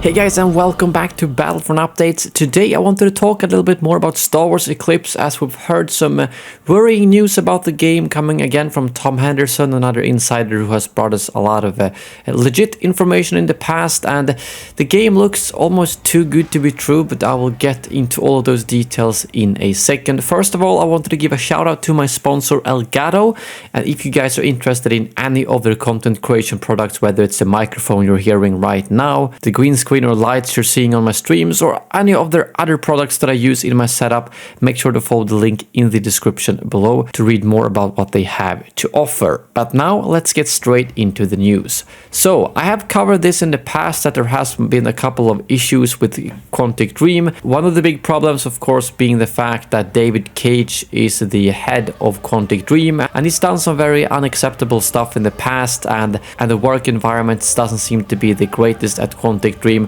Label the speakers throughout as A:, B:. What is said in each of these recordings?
A: Hey guys, and welcome back to Battlefront Updates. Today I wanted to talk a little bit more about Star Wars Eclipse, as we've heard some worrying news about the game coming again from Tom Henderson, another insider who has brought us a lot of legit information in the past, and the game looks almost too good to be true, but I will get into all of those details in a second. First of all, I wanted to give a shout out to my sponsor Elgato, and if you guys are interested in any of their content creation products, whether it's the microphone you're hearing right now, the green screen or lights you're seeing on my streams, or any of their other products that I use in my setup, make sure to follow the link in the description below to read more about what they have to offer. But now let's get straight into the news. So I have covered this in the past, that there has been a couple of issues with Quantic Dream. One of the big problems, of course, being the fact that David Cage is the head of Quantic Dream, and he's done some very unacceptable stuff in the past, and the work environment doesn't seem to be the greatest at Quantic Dream.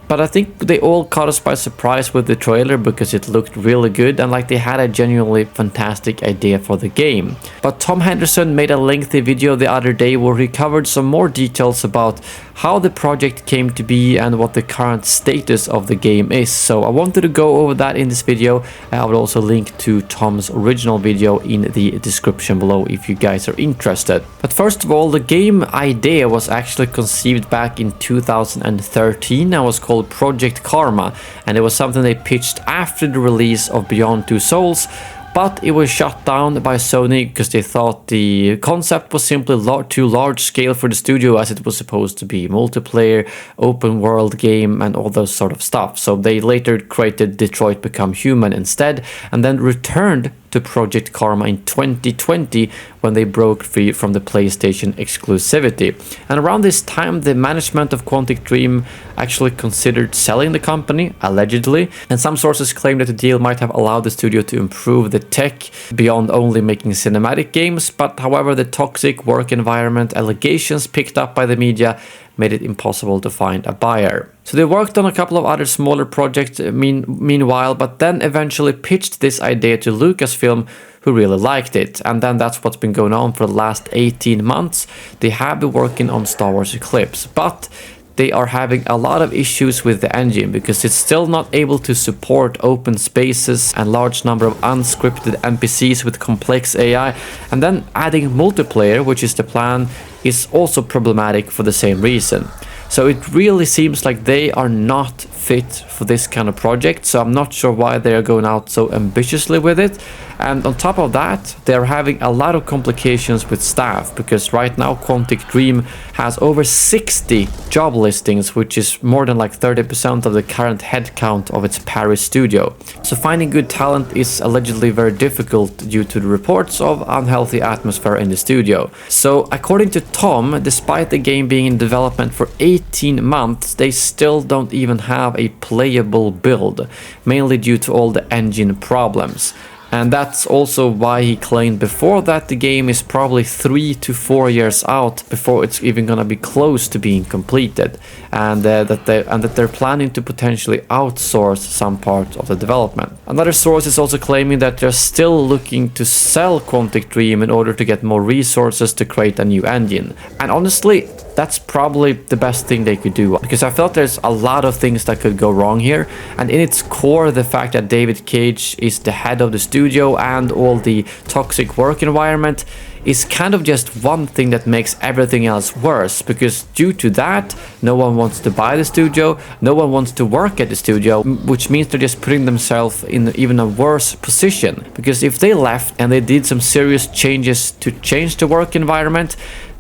A: But I think they all caught us by surprise with the trailer because it looked really good and like they had a genuinely fantastic idea for the game. But Tom Henderson made a lengthy video the other day where he covered some more details about how the project came to be and what the current status of the game is. So I wanted to go over that in this video. I will also link to Tom's original video in the description below if you guys are interested. But first of all, the game idea was actually conceived back in 2013 and was called Project Karma, and it was something they pitched after the release of Beyond Two Souls, but it was shut down by Sony because they thought the concept was simply too large scale for the studio, as it was supposed to be multiplayer, open world game and all those sort of stuff. So they later created Detroit Become Human instead, and then returned to Project Karma in 2020 when they broke free from the PlayStation exclusivity. And around this time, the management of Quantic Dream actually considered selling the company, allegedly, and some sources claim that the deal might have allowed the studio to improve the tech beyond only making cinematic games, but however, the toxic work environment allegations picked up by the media made it impossible to find a buyer. So they worked on a couple of other smaller projects meanwhile, but then eventually pitched this idea to Lucasfilm, who really liked it. And then that's what's been going on for the last 18 months. They have been working on Star Wars Eclipse, but they are having a lot of issues with the engine because it's still not able to support open spaces and large number of unscripted NPCs with complex AI, and then adding multiplayer, which is the plan, is also problematic for the same reason. So it really seems like they are not fit for this kind of project, so I'm not sure why they are going out so ambitiously with it. And on top of that, they're having a lot of complications with staff, because right now Quantic Dream has over 60 job listings, which is more than like 30% of the current headcount of its Paris studio. So finding good talent is allegedly very difficult due to the reports of unhealthy atmosphere in the studio. So according to Tom, despite the game being in development for 18 months, they still don't even have a playable build, mainly due to all the engine problems. And that's also why he claimed before that the game is probably 3 to 4 years out before it's even gonna be close to being completed, and that they're planning to potentially outsource some part of the development. Another source is also claiming that they're still looking to sell Quantic Dream in order to get more resources to create a new engine. And honestly, that's probably the best thing they could do, because I felt there's a lot of things that could go wrong here, and in its core, the fact that David Cage is the head of the studio and all the toxic work environment is kind of just one thing that makes everything else worse, because due to that, no one wants to buy the studio, no one wants to work at the studio, which means they're just putting themselves in even a worse position. Because if they left and they did some serious changes to change the work environment,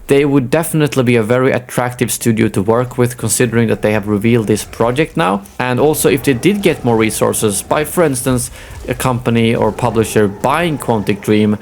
A: they would definitely be a very attractive studio to work with, considering that they have revealed this project now. And also, if they did get more resources by, for instance, a company or publisher buying Quantic Dream,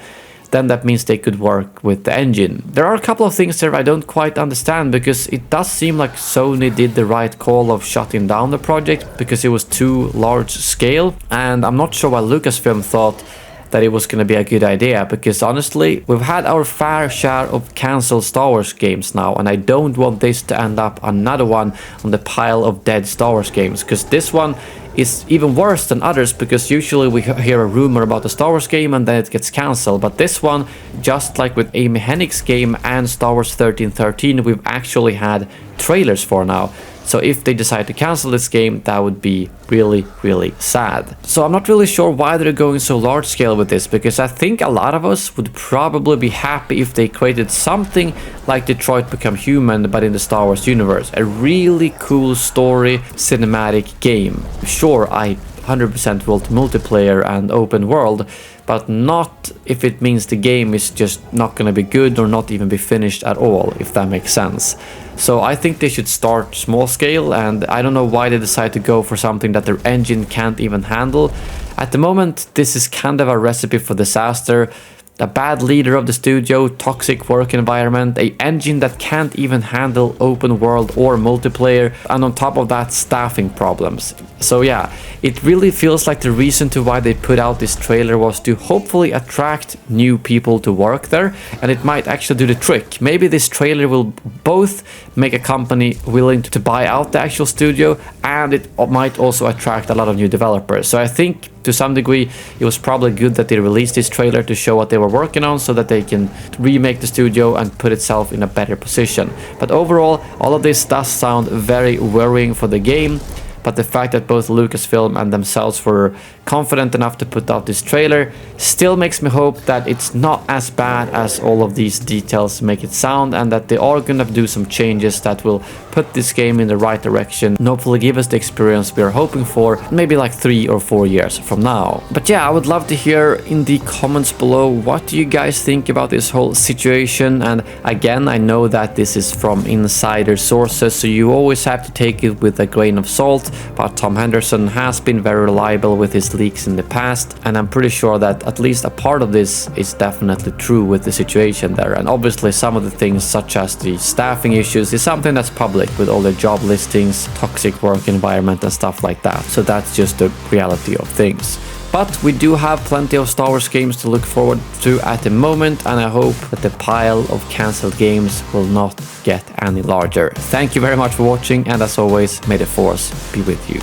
A: then that means they could work with the engine. There are a couple of things there I don't quite understand, because it does seem like Sony did the right call of shutting down the project because it was too large scale, and I'm not sure why Lucasfilm thought that it was going to be a good idea, because honestly, we've had our fair share of cancelled Star Wars games now, and I don't want this to end up another one on the pile of dead Star Wars games, because this one is even worse than others, because usually we hear a rumor about a Star Wars game and then it gets cancelled, but this one, just like with Amy Hennig's game and Star Wars 1313, we've actually had trailers for now. So if they decide to cancel this game, that would be really, really sad. So I'm not really sure why they're going so large scale with this, because I think a lot of us would probably be happy if they created something like Detroit Become Human, but in the Star Wars universe. A really cool story, cinematic game. Sure, I 100% want multiplayer and open world, but not if it means the game is just not going to be good or not even be finished at all, if that makes sense. So I think they should start small scale, and I don't know why they decide to go for something that their engine can't even handle. At the moment, this is kind of a recipe for disaster. A bad leader of the studio, toxic work environment, an engine that can't even handle open world or multiplayer, and on top of that, staffing problems. So yeah, it really feels like the reason to why they put out this trailer was to hopefully attract new people to work there, and it might actually do the trick. Maybe this trailer will both make a company willing to buy out the actual studio, and it might also attract a lot of new developers. So I think to some degree it was probably good that they released this trailer to show what they were working on, so that they can remake the studio and put itself in a better position. But overall, all of this does sound very worrying for the game. But the fact that both Lucasfilm and themselves were confident enough to put out this trailer still makes me hope that it's not as bad as all of these details make it sound, and that they are gonna do some changes that will put this game in the right direction and hopefully give us the experience we are hoping for, maybe like 3 or 4 years from now. But yeah, I would love to hear in the comments below, what do you guys think about this whole situation? And again, I know that this is from insider sources, so you always have to take it with a grain of salt. But Tom Henderson has been very reliable with his leaks in the past, and I'm pretty sure that at least a part of this is definitely true with the situation there. And obviously some of the things, such as the staffing issues, is something that's public with all the job listings, toxic work environment and stuff like that. So that's just the reality of things. But we do have plenty of Star Wars games to look forward to at the moment, and I hope that the pile of cancelled games will not get any larger. Thank you very much for watching, and as always, may the Force be with you.